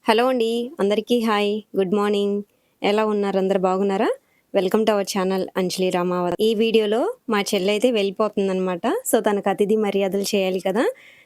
Hello అండి. అందరికీ hi. Good morning. ఎలా ఉన్నారు? అందరూ బాగున్నారా? వెల్కమ్ టు అవర్ ఛానల్ అంజలి రామావత్. ఈ వీడియోలో మా చెల్లయితే వెళ్ళిపోతుందనమాట. సో, తనకు అతిథి మర్యాదలు చేయాలి కదా!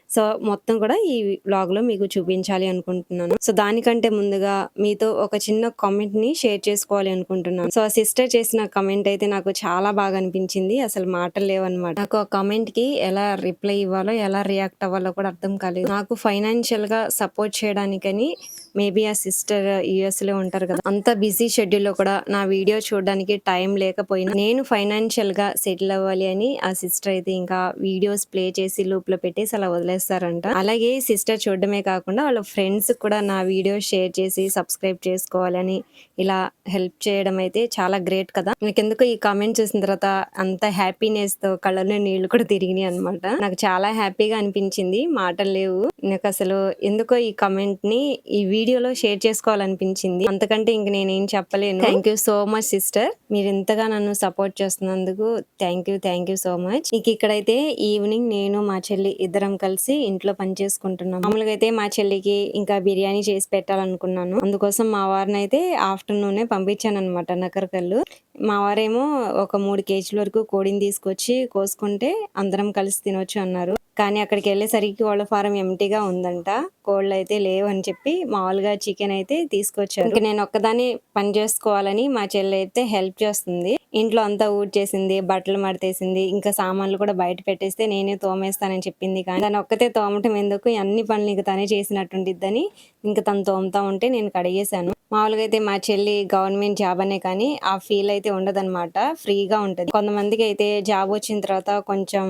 సో, మొత్తం కూడా ఈ వ్లాగ్‌లో మీకు చూపించాలి అనుకుంటున్నాను. సో, దానికంటే ముందుగా మీతో ఒక చిన్న కామెంట్‌ని షేర్ చేసుకోవాలి అనుకుంటున్నాను. సో, ఆ సిస్టర్ చేసిన కామెంట్ అయితే నాకు చాలా బాగా అనిపించింది. అసలు మాటలు లేవనమాట. నాకు ఆ కామెంట్‌కి ఎలా రిప్లై ఇవ్వాలో, ఎలా రియాక్ట్ అవ్వాలో కూడా అర్థం కాలేదు. నాకు ఫైనాన్షియల్‌గా సపోర్ట్ చేయడానికని మేబీ ఆ సిస్టర్ యూఎస్‌లో ఉంటారు కదా! అంత బిజీ షెడ్యూల్‌లో కూడా నా వీడియో చూడడానికి టైం లేకపోయినా నేను ఫైనాన్షియల్‌గా సెటిల్ అవ్వాలి అని ఆ సిస్టర్ అయితే ఇంకా వీడియోస్ ప్లే చేసి లూప్‌లో పెట్టేసి అలా వదిలేస్తారంట. అలాగే సిస్టర్ చూడడమే కాకుండా వాళ్ళ ఫ్రెండ్స్ కూడా నా వీడియో షేర్ చేసి సబ్స్క్రైబ్ చేసుకోవాలని ఇలా హెల్ప్ చేయడం అయితే చాలా గ్రేట్ కదా! నాకెందుకో ఈ కామెంట్ చూసిన తర్వాత అంత హ్యాపీనెస్‌తో కళ్ళలో నీళ్లు కూడా తిరిగినాయి అన్నమాట. నాకు చాలా హ్యాపీగా అనిపించింది. మాటలు లేవు. నాకసలు ఎందుకో ఈ కామెంట్‌ని ఈ వీడియోలో షేర్ చేసుకోవాలనిపించింది. అంతకంటే ఇంక నేనేం చెప్పలేను. Thank you so much sister. మీరు ఇంతగా నన్ను సపోర్ట్ చేస్తున్నందుకు థ్యాంక్ యూ సో మచ్. ఇక ఇక్కడైతే ఈవినింగ్ నేను మా చెల్లి ఇద్దరం కలిసి ఇంట్లో పని చేసుకుంటున్నాం. మామూలుగా అయితే మా చెల్లికి ఇంకా బిర్యానీ చేసి పెట్టాలనుకున్నాను. అందుకోసం మా వారినైతే ఆఫ్టర్నూనే పంపించానన్నమాట నకరికల్లు. మా వారేమో ఒక 3 కేజీల వరకు కోడిని తీసుకొచ్చి కోసుకుంటే అందరం కలిసి తినొచ్చు అన్నారు. కానీ అక్కడికెళ్ళేసరికి కోళ్ళ ఫారం ఎంప్టీగా ఉందంట. కోళ్ళైతే లేవని చెప్పి మామూలుగా చికెన్ అయితే తీసుకొచ్చారు. ఇంక నేను ఒక్కదాన్ని పని చేసుకోవాలని మా చెల్లయితే హెల్ప్ చేస్తుంది. ఇంట్లో అంతా ఊడ్చేసింది, బట్టలు మడతేసింది, ఇంకా సామాన్లు కూడా బయట పెట్టేస్తే నేనే తోమేస్తానని చెప్పింది. కానీ తను ఒక్కతే తోమటం ఎందుకు, అన్ని పనులు ఇంక తనే చేసినట్టుండిద్దని ఇంక తను తోముతా ఉంటే నేను కడిగేశాను. మామూలుగా అయితే మా చెల్లి గవర్నమెంట్ జాబ్ అనే కానీ ఆ ఫీల్ అయితే ఉండదన్నమాట. ఫ్రీగా ఉంటది. కొంతమందికి అయితే జాబ్ వచ్చిన తర్వాత కొంచెం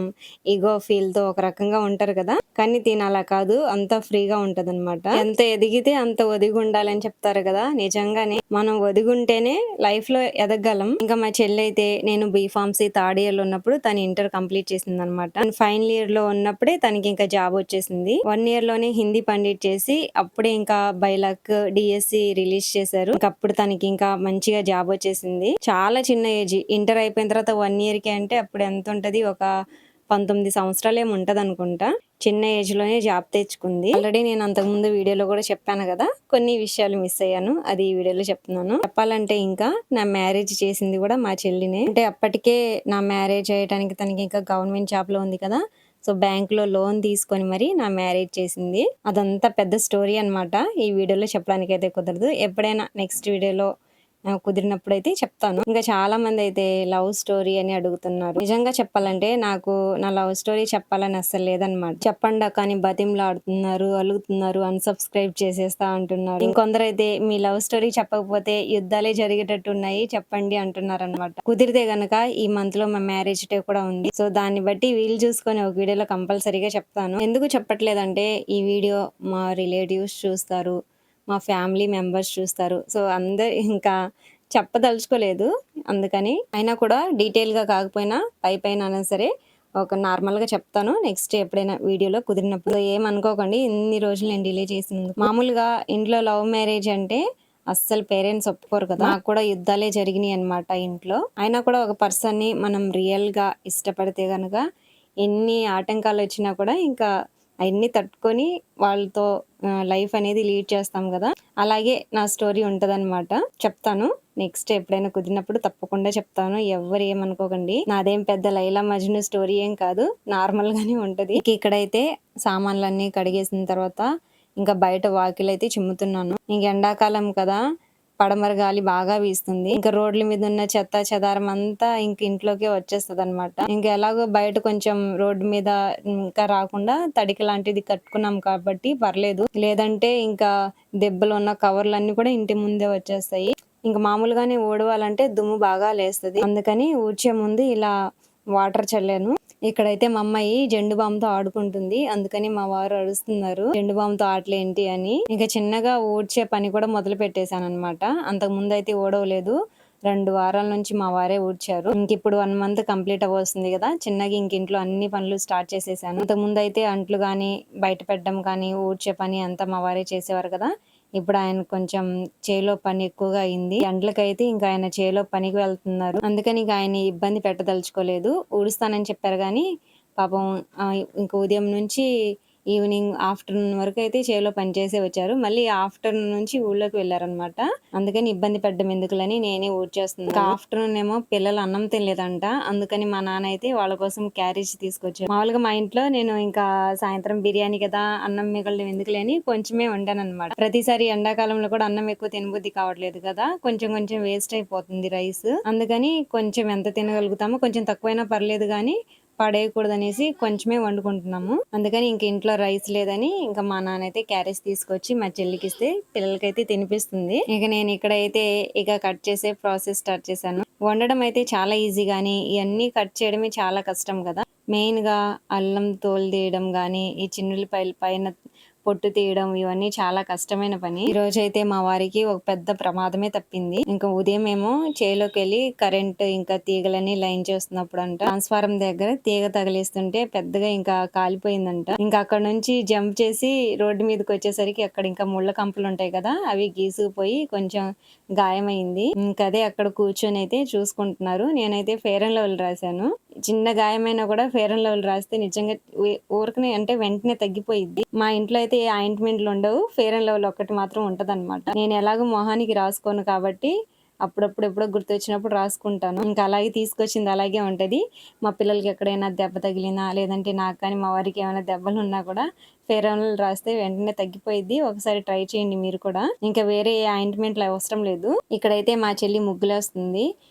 ఈగో ఫీల్ తో ఒక రకంగా ఉంటారు కదా! కానీ తిను అలా కాదు. అంత ఫ్రీగా ఉంటదన్నమాట. ఎంత ఎదిగితే అంత ఒదిగి ఉండాలని చెప్తారు కదా! నిజంగానే మనం ఒదిగుంటేనే లైఫ్ లో ఎదగలం. ఇంకా మా చెల్లి అయితే నేను బీఫార్మసీ థర్డ్ ఇయర్ లో ఉన్నప్పుడు తను ఇంటర్ కంప్లీట్ చేసిందనమాట. ఫైనల్ ఇయర్ లో ఉన్నప్పుడే తనకి ఇంకా జాబ్ వచ్చేసింది. 1 ఇయర్ లోనే హిందీ పండిట్ చేసి అప్పుడే ఇంకా బై లక్ డిఎస్సి రిలీజ్ చేశారు. ఇంకా అప్పుడు తనకి ఇంకా మంచిగా జాబ్ వచ్చేసింది. చాలా చిన్న ఏజ్. ఇంటర్ అయిపోయిన తర్వాత 1 ఇయర్ కి అంటే అప్పుడు ఎంత ఉంటది, ఒక 19 సంవత్సరాలు ఏమి ఉంటది అనుకుంటా. చిన్న ఏజ్ లోనే జాబ్ తెచ్చుకుంది. ఆల్రెడీ నేను అంతకుముందు వీడియోలో కూడా చెప్పాను కదా, కొన్ని విషయాలు మిస్ అయ్యాను. అది ఈ వీడియోలో చెప్తున్నాను. చెప్పాలంటే ఇంకా నా మ్యారేజ్ చేసింది కూడా మా చెల్లినే. అంటే అప్పటికే నా మ్యారేజ్ అయ్యడానికి తనకి ఇంకా గవర్నమెంట్ జాబ్ లో ఉంది కదా, సో బ్యాంక్ లో లోన్ తీసుకొని మరి నా మ్యారేజ్ చేసింది. అదంతా పెద్ద స్టోరీ అన్నమాట. ఈ వీడియోలో చెప్పడానికి అయితే కుదరదు. ఎప్పుడైనా నెక్స్ట్ వీడియోలో కుదిరినప్పుడైతే చెప్తాను. ఇంకా చాలా మంది అయితే లవ్ స్టోరీ అని అడుగుతున్నారు. నిజంగా చెప్పాలంటే నాకు నా లవ్ స్టోరీ చెప్పాలని అస్సలు లేదనమాట. చెప్పండి అక్క అని బతిమలాడుతున్నారు, అలుగుతున్నారు, అన్సబ్స్క్రైబ్ చేసేస్తా అంటున్నారు. ఇంకొందరైతే మీ లవ్ స్టోరీ చెప్పకపోతే యుద్ధాలే జరిగేటట్టున్నాయి చెప్పండి అంటున్నారు అనమాట. కుదిరితే గనక ఈ మంత్ లో మా మ్యారేజ్ డే కూడా ఉంది. సో దాన్ని బట్టి వీలు చూసుకొని ఒక వీడియోలో కంపల్సరీగా చెప్తాను. ఎందుకు చెప్పట్లేదంటే ఈ వీడియో మా రిలేటివ్స్ చూస్తారు, మా ఫ్యామిలీ మెంబర్స్ చూస్తారు. సో అందరు ఇంకా చెప్పదలుచుకోలేదు. అందుకని అయినా కూడా డీటెయిల్‌గా కాకపోయినా పైపైన అయినా సరే ఒక నార్మల్‌గా చెప్తాను. నెక్స్ట్ ఎప్పుడైనా వీడియోలో కుదిరినప్పుడు. ఏమనుకోకండి ఇన్ని రోజులు నేను డిలే చేసినందుకు. మామూలుగా ఇంట్లో లవ్ మ్యారేజ్ అంటే అస్సలు పేరెంట్స్ ఒప్పుకోరు కదా! నాకు కూడా యుద్ధాలే జరిగినాయి అన్నమాట ఇంట్లో. అయినా కూడా ఒక పర్సన్‌ని మనం రియల్‌గా ఇష్టపడితే గనక ఎన్ని ఆటంకాలొచ్చినా కూడా ఇంకా అయన్నీ తట్టుకొని వాళ్ళతో లైఫ్ అనేది లీడ్ చేస్తాం కదా! అలాగే నా స్టోరీ ఉంటదనమాట. చెప్తాను. నెక్స్ట్ ఎప్పుడైనా కుదిరినప్పుడు తప్పకుండా చెప్తాను. ఎవ్వరు ఏమనుకోకండి. నాదేం పెద్ద లైలా మజ్ను స్టోరీ ఏం కాదు. నార్మల్ గానే ఉంటది. ఇక్కడైతే సామాన్లన్నీ కడిగేసిన తర్వాత ఇంకా బయట వాకిలైతే చిమ్ముతున్నాను. ఇంక ఎండాకాలం కదా! పడమర గాలి బాగా వీస్తుంది. ఇంకా రోడ్ల మీద ఉన్న చెత్త చెదారం అంతా ఇంక ఇంట్లోకే వచ్చేస్తదనమాట. ఇంక ఎలాగో బయట కొంచెం రోడ్డు మీద ఇంకా రాకుండా తడిక లాంటిది కట్టుకున్నాం కాబట్టి పర్లేదు. లేదంటే ఇంకా దెబ్బలు ఉన్న కవర్లన్నీ కూడా ఇంటి ముందే వచ్చేస్తాయి. ఇంక మామూలుగానే ఊడవాలంటే దుమ్ము బాగా లేస్తది. అందుకని ఊడ్చే ముందు ఇలా వాటర్ చల్లాను. ఇక్కడైతే మా అమ్మాయి జెండు బామ్‌తో ఆడుకుంటుంది. అందుకని మా వారు అరుస్తున్నారు. జెండు బామ్‌తో ఆటలేంటి అని. ఇంకా చిన్నగా ఊడ్చే పని కూడా మొదలు పెట్టేశానన్నమాట. అంతకు ముందైతే ఊడవలేదు. 2 వారాల నుంచి మా వారే ఊడ్చారు. ఇంకిప్పుడు 1 మంత్ కంప్లీట్ అవ్వొస్తుంది కదా! చిన్నగా ఇంట్లో అన్ని పనులు స్టార్ట్ చేసేసాను. అంతకుముందైతే అంట్లు గాని, బయట పెట్టడం కానీ, ఊడ్చే పని అంతా మా వారే చేసేవారు కదా! ఇప్పుడు ఆయనకు కొంచెం చేలో పని ఎక్కువగా అయింది. ఎండలకైతే ఇంకా ఆయన చేలో పనికి వెళ్తున్నారు. అందుకని ఇక ఆయన్ని ఇబ్బంది పెట్టదలుచుకోలేదు. ఊడుస్తానని చెప్పారు గానీ పాపం ఇంక ఉదయం నుంచి ఈవినింగ్ ఆఫ్టర్నూన్ వరకు అయితే చేలో పనిచేసే వచ్చారు. మళ్ళీ ఆఫ్టర్నూన్ నుంచి ఊళ్ళోకి వెళ్ళారనమాట. అందుకని ఇబ్బంది పడ్డం ఎందుకులని నేనే ఊడ్చేస్తున్నాను. ఇంకా ఆఫ్టర్నూన్ ఏమో పిల్లలు అన్నం తినలేదంట. అందుకని మా నాన్న అయితే వాళ్ళ కోసం క్యారేజ్ తీసుకొచ్చారు. మామూలుగా మా ఇంట్లో నేను ఇంకా సాయంత్రం బిర్యానీ కదా అన్నం మిగలడం ఎందుకులే అని కొంచెమే వండానన్నమాట. ప్రతిసారి ఎండాకాలంలో కూడా అన్నం ఎక్కువ తినబుద్ధి కావట్లేదు కదా, కొంచెం కొంచెం వేస్ట్ అయిపోతుంది రైస్. అందుకని కొంచెం ఎంత తినగలుగుతామో కొంచెం తక్కువైనా పర్లేదు కానీ పడేయకూడదనేసి కొంచెమే వండుకుంటున్నాము. అందుకని ఇంక ఇంట్లో రైస్ లేదని ఇంకా మా నాన్న అయితే క్యారేజ్ తీసుకొచ్చి మా చెల్లికి ఇస్తే పిల్లలకైతే తినిపిస్తుంది. ఇక నేను ఇక్కడైతే ఇక కట్ చేసే ప్రాసెస్ స్టార్ట్ చేశాను. వండడం అయితే చాలా ఈజీ గానీ ఇవన్నీ కట్ చేయడమే చాలా కష్టం కదా. మెయిన్ గా అల్లం తోలు తీయడం గానీ, ఈ చిన్నుల్లిపాయల పైన పొట్టు తీయడం ఇవన్నీ చాలా కష్టమైన పని. ఈ రోజు అయితే మా వారికి ఒక పెద్ద ప్రమాదమే తప్పింది. ఇంకా ఉదయం ఏమో చేలోకి వెళ్ళి కరెంట్ ఇంకా తీగలన్నీ లైన్ చేస్తున్నప్పుడు అంట ట్రాన్స్ఫారం దగ్గర తీగ తగిలిస్తుంటే పెద్దగా ఇంకా కాలిపోయిందంట. ఇంకా అక్కడ నుంచి జంప్ చేసి రోడ్డు మీదకి వచ్చేసరికి అక్కడ ఇంకా ముళ్ళ కంపలు ఉంటాయి కదా, అవి గీసుకుపోయి కొంచెం గాయమైంది. ఇంకా అదే అక్కడ కూర్చొని అయితే చూసుకుంటున్నారు. నేనైతే ఫెయిర్ అండ్ లవ్లీ రాశాను. చిన్న గాయమైనా కూడా ఫెయిర్ అండ్ లవ్లీ రాస్తే నిజంగా ఊరకనే అంటే వెంటనే తగ్గిపోయిద్ది. మా ఇంట్లో అయితే ఆయింట్మెంట్లు ఉండవు, ఫెయిర్ అండ్ లవ్లీ ఒక్కటి మాత్రం ఉంటదన్నమాట. నేను ఎలాగో మొహానికి రాసుకోను కాబట్టి అప్పుడప్పుడు ఎప్పుడో గుర్తొచ్చినప్పుడు రాసుకుంటాను. ఇంకా అలాగే తీసుకొచ్చింది అలాగే ఉంటది. మా పిల్లలకి ఎక్కడైనా దెబ్బ తగిలినా లేదంటే నాకు కానీ మా వారికి ఏమైనా దెబ్బలు ఉన్నా కూడా ఫెయిర్ అండ్ లవ్లీ రాస్తే వెంటనే తగ్గిపోయిద్ది. ఒకసారి ట్రై చేయండి మీరు కూడా. ఇంకా వేరే ఆయింట్మెంట్లు అవసరం లేదు. ఇక్కడైతే మా చెల్లి ముగ్గులేస్తుంది.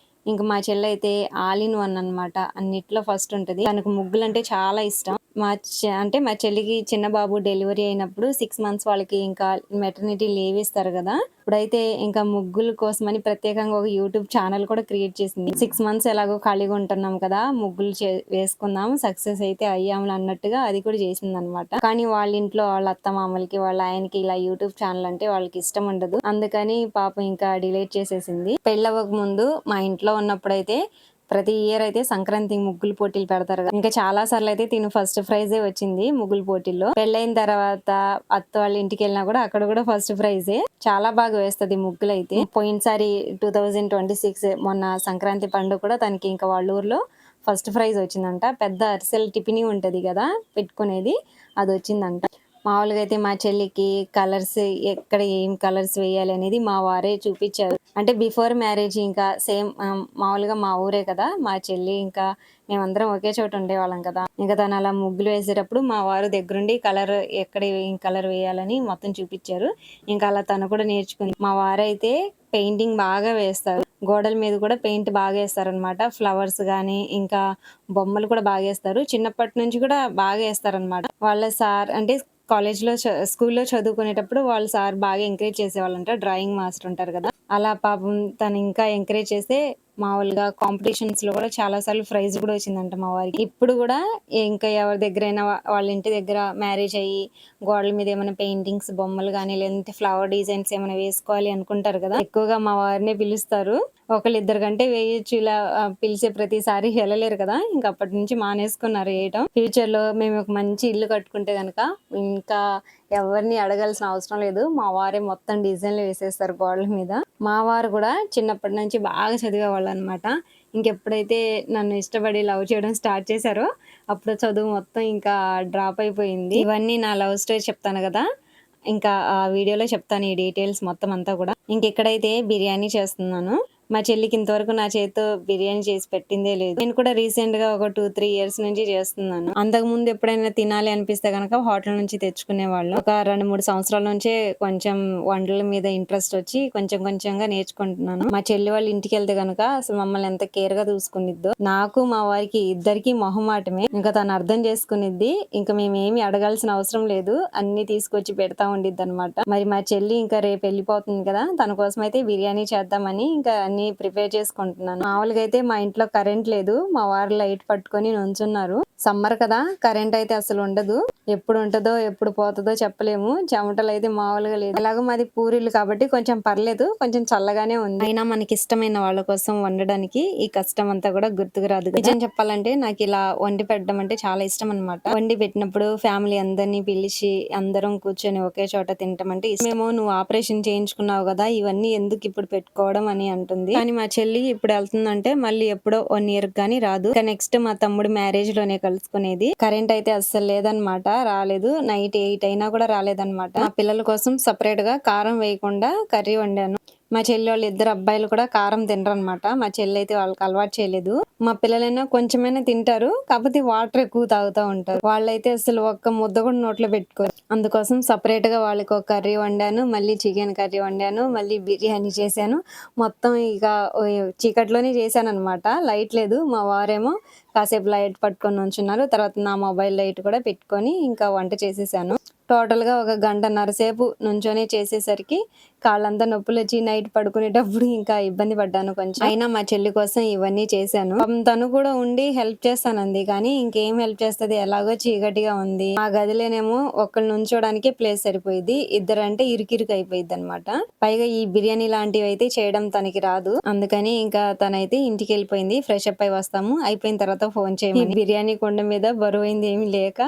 ఇంకా మా చెల్లి అయితే ఆల్ ఇన్ వన్ అనమాట, అన్నిట్లో ఫస్ట్ ఉంటది. తనకు ముగ్గులు అంటే చాలా ఇష్టం. అంటే మా చెల్లికి చిన్న బాబు డెలివరీ అయినప్పుడు 6 మంత్స్ వాళ్ళకి ఇంకా మెటర్నిటీ లీవ్ ఇస్తారు కదా, ఇప్పుడైతే ఇంకా ముగ్గుల కోసమని ప్రత్యేకంగా ఒక యూట్యూబ్ ఛానల్ కూడా క్రియేట్ చేసింది. 6 మంత్స్ ఎలాగో ఖాళీగా ఉంటున్నాం కదా, ముగ్గులు వేసుకుందాం, సక్సెస్ అయితే అయ్యాము అన్నట్టుగా అది కూడా చేసింది అనమాట. కానీ వాళ్ళ ఇంట్లో వాళ్ళ అత్త మామలకి వాళ్ళ ఆయనకి ఇలా యూట్యూబ్ ఛానల్ అంటే వాళ్ళకి ఇష్టం ఉండదు. అందుకని పాపం ఇంకా డిలీట్ చేసేసింది. పెళ్ళవ్వక ముందు మా ఇంట్లో ఉన్నప్పుడైతే ప్రతి ఇయర్ అయితే సంక్రాంతి ముగ్గులు పోటీలు పెడతారు కదా, ఇంకా చాలా సార్లు అయితే తిను ఫస్ట్ ప్రైజే వచ్చింది ముగ్గుల పోటీల్లో. పెళ్ళైన తర్వాత అత్త వాళ్ళ ఇంటికి వెళ్ళినా కూడా అక్కడ కూడా ఫస్ట్ ప్రైజే. చాలా బాగా వేస్తది ముగ్గులు అయితే. పోయినసారి 2026 మొన్న సంక్రాంతి పండుగ కూడా తనకి ఇంకా వాళ్ళ ఊర్లో ఫస్ట్ ప్రైజ్ వచ్చిందంట. పెద్ద అరిసెల్ టిఫినీ ఉంటది కదా పెట్టుకునేది, అది వచ్చిందంట. మామూలుగా అయితే మా చెల్లికి కలర్స్ ఎక్కడ ఏం కలర్స్ వేయాలి అనేది మా వారే చూపించారు. అంటే బిఫోర్ మ్యారేజ్ ఇంకా సేమ్ మామూలుగా మా ఊరే కదా మా చెల్లి, ఇంకా మేమందరం ఒకే చోట ఉండేవాళ్ళం కదా. ఇంకా తను అలా ముగ్గులు వేసేటప్పుడు మా వారు దగ్గరుండి కలర్ ఎక్కడ ఏం కలర్ వేయాలని మొత్తం చూపించారు. ఇంకా అలా తను కూడా నేర్చుకుంది. మా వారైతే పెయింటింగ్ బాగా వేస్తారు. గోడల మీద కూడా పెయింట్ బాగా వేస్తారు అనమాట. ఫ్లవర్స్ గానీ ఇంకా బొమ్మలు కూడా బాగా వేస్తారు. చిన్నప్పటి నుంచి కూడా బాగా వేస్తారు అనమాట. వాళ్ళ సార్ అంటే కాలేజ్లో స్కూల్లో చదువుకునేటప్పుడు వాళ్ళ సార్ బాగా ఎంకరేజ్ చేసేవాళ్ళంట. డ్రాయింగ్ మాస్టర్ ఉంటారు కదా, అలా పాపం తను ఇంకా ఎంకరేజ్ చేస్తే మామూలుగా కాంపిటీషన్స్ లో కూడా చాలా సార్లు ప్రైజ్ కూడా వచ్చిందంట మా వారికి. ఇప్పుడు కూడా ఇంకా ఎవరి దగ్గరైనా వాళ్ళ ఇంటి దగ్గర మ్యారేజ్ అయ్యి గోడల మీద ఏమైనా పెయింటింగ్స్ బొమ్మలు కానీ లేదంటే ఫ్లవర్ డిజైన్స్ ఏమైనా వేసుకోవాలి అనుకుంటారు కదా, ఎక్కువగా మా వారినే పిలుస్తారు. ఒకళ్ళిద్దరు కంటే వేయొచ్చు, ఇలా పిలిచే ప్రతిసారి వెళ్ళలేరు కదా, ఇంకా అప్పటి నుంచి మానేసుకున్నారు వేయటం. ఫ్యూచర్ లో మేము ఒక మంచి ఇల్లు కట్టుకుంటే గనక ఇంకా ఎవరిని అడగాల్సిన అవసరం లేదు, మా వారే మొత్తం డిజైన్లు వేసేస్తారు గోడల మీద. మా వారు కూడా చిన్నప్పటి నుంచి బాగా చదివేవాళ్ళు అనమాట. ఇంకెప్పుడైతే నన్ను ఇష్టపడి లవ్ చేయడం స్టార్ట్ చేశారో అప్పుడు చదువు మొత్తం ఇంకా డ్రాప్ అయిపోయింది. ఇవన్నీ నా లవ్ స్టోరీ చెప్తాను కదా, ఇంకా ఆ వీడియోలో చెప్తాను ఈ డీటెయిల్స్ మొత్తం అంతా కూడా. ఇంకెక్కడైతే బిర్యానీ చేస్తున్నాను. మా చెల్లికి ఇంతవరకు నా చేతితో బిర్యానీ చేసి పెట్టిందే లేదు. నేను కూడా రీసెంట్ గా ఒక 2-3 ఇయర్స్ నుంచి చేస్తున్నాను. అంతకు ముందు ఎప్పుడైనా తినాలి అనిపిస్తే గనక హోటల్ నుంచి తెచ్చుకునే వాళ్ళు. ఒక 2-3 సంవత్సరాల నుంచే కొంచెం వంటల మీద ఇంట్రెస్ట్ వచ్చి కొంచెం కొంచెంగా నేర్చుకుంటున్నాను. మా చెల్లి వాళ్ళ ఇంటికి వెళ్తే గనక అసలు మమ్మల్ని ఎంత కేర్ గా చూసుకునిద్దో. నాకు మా వారికి ఇద్దరికి మొహమాటమే, ఇంకా తను అర్థం చేసుకునిద్ది. ఇంకా మేమేమి అడగాల్సిన అవసరం లేదు, అన్ని తీసుకొచ్చి పెడతా ఉండిద్ది అనమాట. మరి మా చెల్లి ఇంకా రేపు వెళ్ళిపోతుంది కదా, తన కోసం అయితే బిర్యానీ చేద్దామని ఇంకా అన్ని ప్రిపేర్ చేసుకుంటున్నాను. మామూలుగా అయితే మా ఇంట్లో కరెంట్ లేదు, మా వారు లైట్ పట్టుకొని నుంచున్నారు. సమ్మర్ కదా కరెంట్ అయితే అసలు ఉండదు, ఎప్పుడు ఉంటుందో ఎప్పుడు పోతుందో చెప్పలేము. చెమటలు అయితే మామూలుగా లేదు. ఎలాగో మాది పూరిల్లు కాబట్టి కొంచెం పర్లేదు, కొంచెం చల్లగానే ఉంది. అయినా మనకి ఇష్టమైన వాళ్ళ కోసం వండడానికి ఈ కష్టం అంతా కూడా గుర్తుకు రాదు. నిజం చెప్పాలంటే నాకు ఇలా వండి పెట్టడం అంటే చాలా ఇష్టం అనమాట. వండి పెట్టినప్పుడు ఫ్యామిలీ అందరినీ పిలిచి అందరం కూర్చొని ఒకే చోట తింటాం అంటే ఇష్టమేమో. నువ్వు ఆపరేషన్ చేయించుకున్నావు కదా, ఇవన్నీ ఎందుకు ఇప్పుడు పెట్టుకోవడం అని అంటుంది. కానీ మా చెల్లి ఇప్పుడు వెళ్తుందంటే మళ్ళీ ఎప్పుడో 1 year కానీ రాదు. నెక్స్ట్ మా తమ్ముడు మ్యారేజ్ లోనే కలుస్తుంది. కలుసుకునేది. కరెంట్ అయితే అస్సలు లేదనమాట, రాలేదు. నైట్ 8 అయినా కూడా రాలేదనమాట. మా పిల్లల కోసం సెపరేట్ గా కారం వేయకుండా కర్రీ వండాను. మా చెల్లి వాళ్ళు ఇద్దరు అబ్బాయిలు కూడా కారం తినరనమాట. మా చెల్లి అయితే వాళ్ళకి అలవాటు చేయలేదు. మా పిల్లలైనా కొంచెమైనా తింటారు, కాకపోతే వాటర్ ఎక్కువ తాగుతూ ఉంటారు. వాళ్ళైతే అసలు ఒక్క ముద్ద కూడా నోట్లో పెట్టుకోరు. అందుకోసం సపరేట్ గా వాళ్ళకి ఒక కర్రీ వండాను, మళ్ళీ చికెన్ కర్రీ వండాను, మళ్ళీ బిర్యానీ చేశాను. మొత్తం ఇక చీకట్లోనే చేశాను అనమాట. లైట్ లేదు. మా వారేమో కాసేపు లైట్ పట్టుకొని నుంచున్నారు. తర్వాత నా మొబైల్ లైట్ కూడా పెట్టుకొని ఇంకా వంట చేసేసాను. టోటల్ గా ఒక గంటన్నర సేపు నుంచొని చేసేసరికి కాళ్ళంతా నొప్పులు వచ్చి నైట్ పడుకునేటప్పుడు ఇంకా ఇబ్బంది పడ్డాను కొంచెం. అయినా మా చెల్లి కోసం ఇవన్నీ చేశాను. తను కూడా ఉండి హెల్ప్ చేస్తానంది, కానీ ఇంకేం హెల్ప్ చేస్తుంది, ఎలాగో చీకటిగా ఉంది. ఆ గదిలోనేమో ఒకళ్ళు నుంచోడానికి ప్లేస్ సరిపోయింది, ఇద్దరంటే ఇరుకిరుకు అయిపోయింది అనమాట. పైగా ఈ బిర్యానీ లాంటివి అయితే చేయడం తనకి రాదు. అందుకని ఇంకా తనైతే ఇంటికి వెళ్ళిపోయింది. ఫ్రెష్ అప్ అయి వస్తాము, అయిపోయిన తర్వాత ఫోన్ చేయమని. బిర్యానీ కొండ మీద బరువైంది ఏమి లేక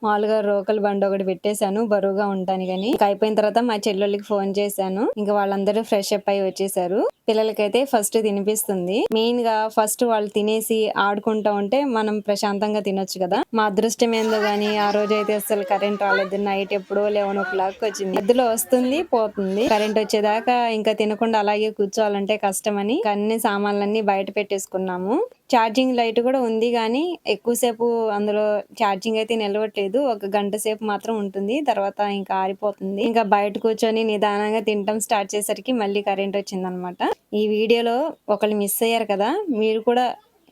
మామూలుగా రోకల్ బండి ఒకటి పెట్టేశాను బరువుగా ఉంటాను కానీ. ఇంకా అయిపోయిన తర్వాత మా చెల్లెళ్ళకి ఫోన్ చేశాను. ఇంకా వాళ్ళందరూ ఫ్రెష్ అప్ అయి వచ్చేసారు. పిల్లలకైతే ఫస్ట్ తినిపిస్తుంది. మెయిన్ గా ఫస్ట్ వాళ్ళు తినేసి ఆడుకుంటా ఉంటే మనం ప్రశాంతంగా తినొచ్చు కదా. మా అదృష్టం ఏందో గానీ ఆ రోజు అయితే అసలు కరెంట్ రాలేదు. నైట్ ఎప్పుడో 11 o'clock వచ్చింది. మధ్యలో వస్తుంది పోతుంది. కరెంట్ వచ్చేదాకా ఇంకా తినకుండా అలాగే కూర్చోవాలంటే కష్టమని అన్ని సామాన్లన్నీ బయట పెట్టేసుకున్నాము. ఛార్జింగ్ లైట్ కూడా ఉంది కానీ ఎక్కువసేపు అందులో ఛార్జింగ్ అయితే నిలవట్లేదు. ఒక గంట సేపు మాత్రం ఉంటుంది, తర్వాత ఇంకా ఆరిపోతుంది. ఇంకా బయట కూర్చొని నిదానంగా తినటం స్టార్ట్ చేసరికి మళ్ళీ కరెంట్ వచ్చింది అనమాట. ఈ వీడియోలో ఒకళ్ళు మిస్ అయ్యారు కదా, మీరు కూడా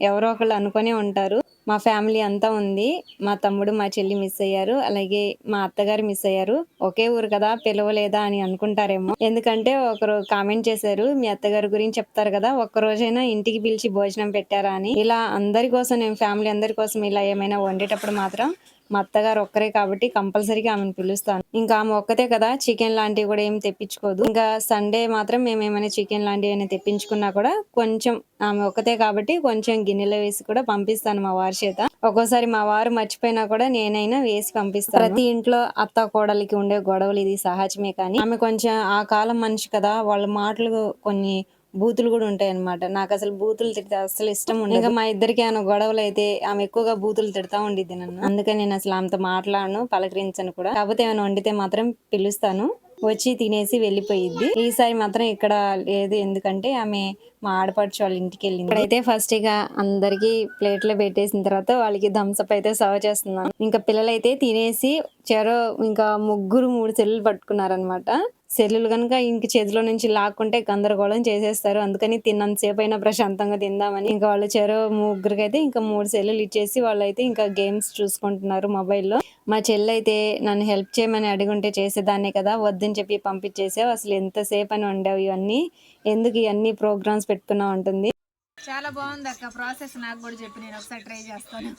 ఎవరో ఒకళ్ళు అనుకునే ఉంటారు. మా ఫ్యామిలీ అంతా ఉంది. మా తమ్ముడు మా చెల్లి మిస్ అయ్యారు, అలాగే మా అత్తగారు మిస్ అయ్యారు. ఒకే ఊరు కదా పిలవలేదా అని అనుకుంటారేమో. ఎందుకంటే ఒకరు కామెంట్ చేశారు, మీ అత్తగారి గురించి చెప్తారు కదా, ఒక్క రోజైనా ఇంటికి పిలిచి భోజనం పెట్టారా అని. ఇలా అందరి కోసం, నేను ఫ్యామిలీ అందరి కోసం ఇలా ఏమైనా వండేటప్పుడు మాత్రం మా అత్తగారు ఒక్కరే కాబట్టి కంపల్సరీగా ఆమెను పిలుస్తాను. ఇంకా ఆమె ఒక్కతే కదా, చికెన్ లాంటివి కూడా ఏం తెప్పించుకోదు. ఇంకా సండే మాత్రం మేము ఏమైనా చికెన్ లాంటివి ఏమైనా తెప్పించుకున్నా కూడా కొంచెం ఆమె ఒక్కతే కాబట్టి కొంచెం గిన్నెలో వేసి కూడా పంపిస్తాను మా వారి చేత. ఒక్కోసారి మా వారు మర్చిపోయినా కూడా నేనైనా వేసి పంపిస్తాను. ప్రతి ఇంట్లో అత్త కోడలికి ఉండే గొడవలు ఇది సహజమే, కానీ ఆమె కొంచెం ఆ కాలం మనిషి కదా, వాళ్ళ మాటలు కొన్ని బూతులు కూడా ఉంటాయి అనమాట. నాకు అసలు బూతులు తిడితే అసలు ఇష్టం ఉండదు. ఇంకా మా ఇద్దరికి ఏమైనా గొడవలు అయితే ఆమె ఎక్కువగా బూతులు తిడతా ఉండిద్ది నన్ను. అందుకని నేను అసలు ఆమెతో మాట్లాడను, పలకరించను కూడా. కాకపోతే ఏమైనా వండితే మాత్రం పిలుస్తాను, వచ్చి తినేసి వెళ్ళిపోయిద్ది. ఈసారి మాత్రం ఇక్కడ లేదు, ఎందుకంటే ఆమె మా ఆడపడుచు వాళ్ళ ఇంటికి వెళ్ళింది. ఇక్కడైతే ఫస్ట్ ఇక అందరికి ప్లేట్లో పెట్టేసిన తర్వాత వాళ్ళకి థమ్స్అప్ అయితే సర్వ్ చేస్తున్నాను. ఇంకా పిల్లలైతే తినేసి చెరో ఇంకా ముగ్గురు 3 సెల్లులు పట్టుకున్నారనమాట. సెల్లులు కనుక ఇంక చేతిలో నుంచి లాక్కుంటే గందరగోళం చేసేస్తారు. అందుకని తిన్నంతసేపు అయినా ప్రశాంతంగా తిందామని ఇంకా వాళ్ళు చెరో ముగ్గురికైతే ఇంకా 3 సెల్లులు ఇచ్చేసి వాళ్ళైతే ఇంకా గేమ్స్ చూసుకుంటున్నారు మొబైల్లో. మా చెల్లి అయితే నన్ను హెల్ప్ చేయమని అడుగుంటే చేసేదాన్నే కదా, వద్దని చెప్పి పంపించేసావు, అసలు ఎంతసేపు అని వండావు ఇవన్నీ, ఎందుకు ఇవన్నీ ప్రోగ్రామ్స్ పెట్టుకున్నావు అంటుంది. చాలా బాగుంది అక్క ప్రాసెస్, నాకు కూడా చెప్పి నేను ఒకసారి ట్రై చేస్తాను.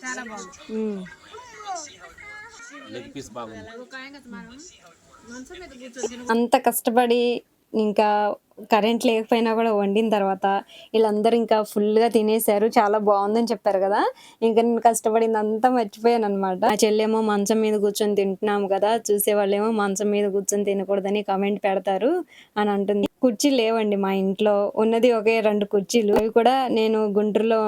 చాలా బాగుంది. అంత కష్టపడి ఇంకా కరెంట్ లేకపోయినా కూడా వండిన తర్వాత వీళ్ళందరూ ఇంకా ఫుల్గా తినేశారు. చాలా బాగుందని చెప్పారు కదా, ఇంకా నేను కష్టపడింది అంతా మర్చిపోయాను అనమాట. ఆ చెల్లేమో మంచం మీద కూర్చొని తింటున్నాము కదా, చూసేవాళ్ళేమో మంచం మీద కూర్చొని తినకూడదని కామెంట్ పెడతారు అని అంటుంది. కుర్చీలు లేవండి మా ఇంట్లో, ఉన్నది ఒకే 2 కుర్చీలు. అవి కూడా నేను గుంటూరులో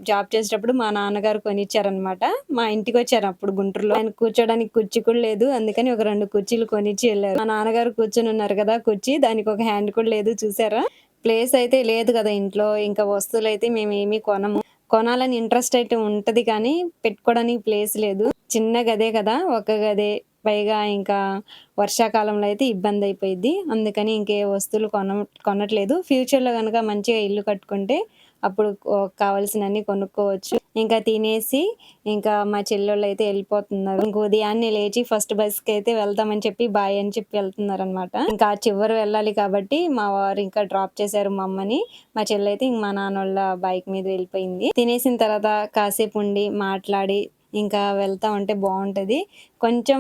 జాబ్ చేసేటప్పుడు మా నాన్నగారు కొనిచ్చారనమాట. మా ఇంటికి వచ్చారు అప్పుడు గుంటూరులో, ఆయన కూర్చోడానికి కుర్చీ కూడా లేదు, అందుకని ఒక 2 కుర్చీలు కొనిచ్చి వెళ్ళారు. మా నాన్నగారు కూర్చొని ఉన్నారు కదా కుర్చీ, దానికి ఒక హ్యాండ్ కూడా లేదు, చూసారా. ప్లేస్ అయితే లేదు కదా ఇంట్లో, ఇంకా వస్తువులు అయితే మేము ఏమీ కొనము. కొనాలని ఇంట్రెస్ట్ అయితే ఉంటది కానీ పెట్టుకోవడానికి ప్లేస్ లేదు. చిన్న గదే కదా, ఒక గదే, పైగా ఇంకా వర్షాకాలంలో అయితే ఇబ్బంది అయిపోయింది. అందుకని ఇంకే వస్తువులు కొనట్లేదు. ఫ్యూచర్లో కనుక మంచిగా ఇల్లు కట్టుకుంటే అప్పుడు కావాల్సినన్ని కొనుక్కోవచ్చు. ఇంకా తినేసి ఇంకా మా చెల్లెళ్ళు అయితే వెళ్ళిపోతున్నారు. ఇంక ఉదయాన్నే లేచి ఫస్ట్ బస్కి అయితే వెళ్తామని చెప్పి బాయ్ అని చెప్పి వెళ్తున్నారు అనమాట. ఇంకా చివరి వెళ్ళాలి కాబట్టి మా వారు ఇంకా డ్రాప్ చేశారు మా అమ్మని. మా చెల్లి అయితే ఇంక మా నాన్న వాళ్ళ బైక్ మీద వెళ్ళిపోయింది. తినేసిన తర్వాత కాసేపు ఉండి మాట్లాడి ఇంకా వెళ్తా ఉంటే బాగుంటది. కొంచెం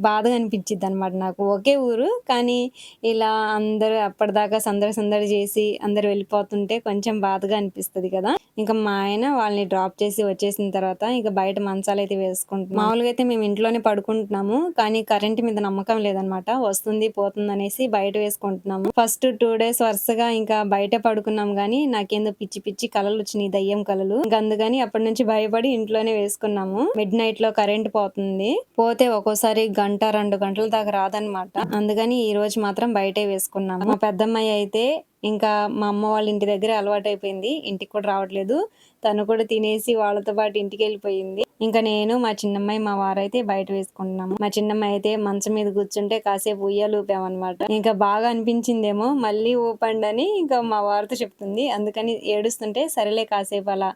బాధగా అనిపించిద్ది అనమాట నాకు. ఒకే ఊరు కానీ ఇలా అందరూ అప్పటిదాకా సందడి సందడి చేసి అందరు వెళ్ళిపోతుంటే కొంచెం బాధగా అనిపిస్తది కదా! ఇంకా మా ఆయన వాళ్ళని డ్రాప్ చేసి వచ్చేసిన తర్వాత ఇక బయట మంచాలైతే వేసుకుంటున్నాం. మామూలుగా అయితే మేము ఇంట్లోనే పడుకుంటున్నాము. కానీ కరెంట్ మీద నమ్మకం లేదనమాట. వస్తుంది పోతుందనేసి బయట వేసుకుంటున్నాము. ఫస్ట్ 2 డేస్ వరుసగా ఇంకా బయటే పడుకున్నాం గానీ నాకేందో పిచ్చి పిచ్చి కలలొచ్చినాయి, దయ్యం కలలు. ఇంక అందుకని అప్పటి నుంచి భయపడి ఇంట్లోనే వేసుకున్నాము. మిడ్ నైట్ లో కరెంట్ పోతుంది. పోతే ఒక్కోసారి గంట 2 గంటల దాకా రాదనమాట. అందుకని ఈ రోజు మాత్రం బయటే వేసుకున్నాము. మా పెద్దమ్మాయి అయితే ఇంకా మా అమ్మ వాళ్ళ ఇంటి దగ్గర అలవాటైపోయింది. ఇంటికి కూడా రావట్లేదు. తను కూడా తినేసి వాళ్ళతో పాటు ఇంటికెళ్ళిపోయింది. ఇంకా నేను, మా చిన్నమ్మాయి, మా వారైతే బయట వేసుకుంటున్నాము. మా చిన్నమ్మాయి అయితే మంచం మీద కూర్చుంటే కాసేపు ఉయ్యాలు ఊపామన్నమాట. ఇంకా బాగా అనిపించిందేమో మళ్ళీ ఊపండి అని ఇంకా మా వారితో చెప్తుంది. అందుకని ఏడుస్తుంటే సరేలే కాసేపు అలా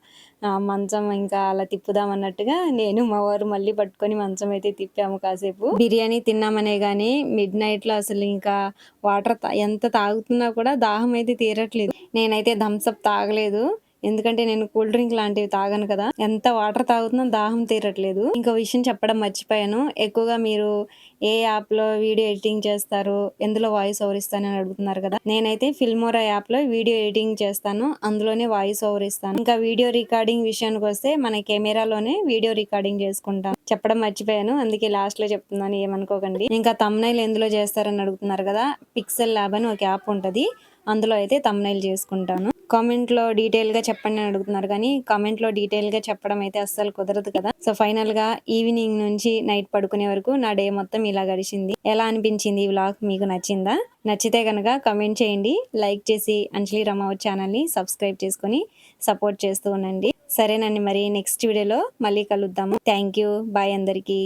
మంచం ఇంకా అలా తిప్పుదాం అన్నట్టుగా నేను మా వారు మళ్ళీ పట్టుకొని మంచం అయితే తిప్పాము కాసేపు. బిర్యానీ తిన్నామనే గానీ మిడ్ నైట్ లో అసలు ఇంకా వాటర్ ఎంత తాగుతున్నా కూడా దాహం అయితే తీరట్లేదు. నేనైతే థమ్స్ అప్ తాగలేదు. ఎందుకంటే నేను కూల్ డ్రింక్ లాంటివి తాగను కదా! ఎంత వాటర్ తాగుతున్నా దాహం తీరట్లేదు. ఇంకో విషయం చెప్పడం మర్చిపోయాను. ఎక్కువగా మీరు ఏ యాప్ లో వీడియో ఎడిటింగ్ చేస్తారు, ఎందులో వాయిస్ ఓవర్ ఇస్తానని అడుగుతున్నారు కదా! నేనైతే ఫిల్మోరా యాప్ లో వీడియో ఎడిటింగ్ చేస్తాను. అందులోనే వాయిస్ ఓవర్ ఇస్తాను. ఇంకా వీడియో రికార్డింగ్ విషయానికి వస్తే మన కెమెరాలోనే వీడియో రికార్డింగ్ చేసుకుంటాను. చెప్పడం మర్చిపోయాను. అందుకే లాస్ట్ లో చెప్తున్నాను, ఏమనుకోకండి. ఇంకా థంబ్నెయిల్ ఎందులో చేస్తారని అడుగుతున్నారు కదా! పిక్సెల్ ల్యాబ్ అని ఒక యాప్ ఉంటది. అందులో అయితే థంబ్నెయిల్ చేసుకుంటాను. కామెంట్ లో డీటెయిల్ గా చెప్పండి అని అడుగుతున్నారు కానీ కామెంట్ లో డీటెయిల్ గా చెప్పడం అయితే అస్సలు కుదరదు కదా! సో ఫైనల్ గా ఈవినింగ్ నుంచి నైట్ పడుకునే వరకు నా డే మొత్తం ఇలా గడిచింది. ఎలా అనిపించింది ఈ వ్లాగ్? మీకు నచ్చిందా? నచ్చితే కనుక కమెంట్ చేయండి. లైక్ చేసి అంజలి రామావత్ ఛానల్ ని సబ్స్క్రైబ్ చేసుకొని సపోర్ట్ చేస్తూ ఉండండి. సరేనండి, మరి నెక్స్ట్ వీడియోలో మళ్ళీ కలుద్దాము. Thank you. బాయ్ అందరికీ.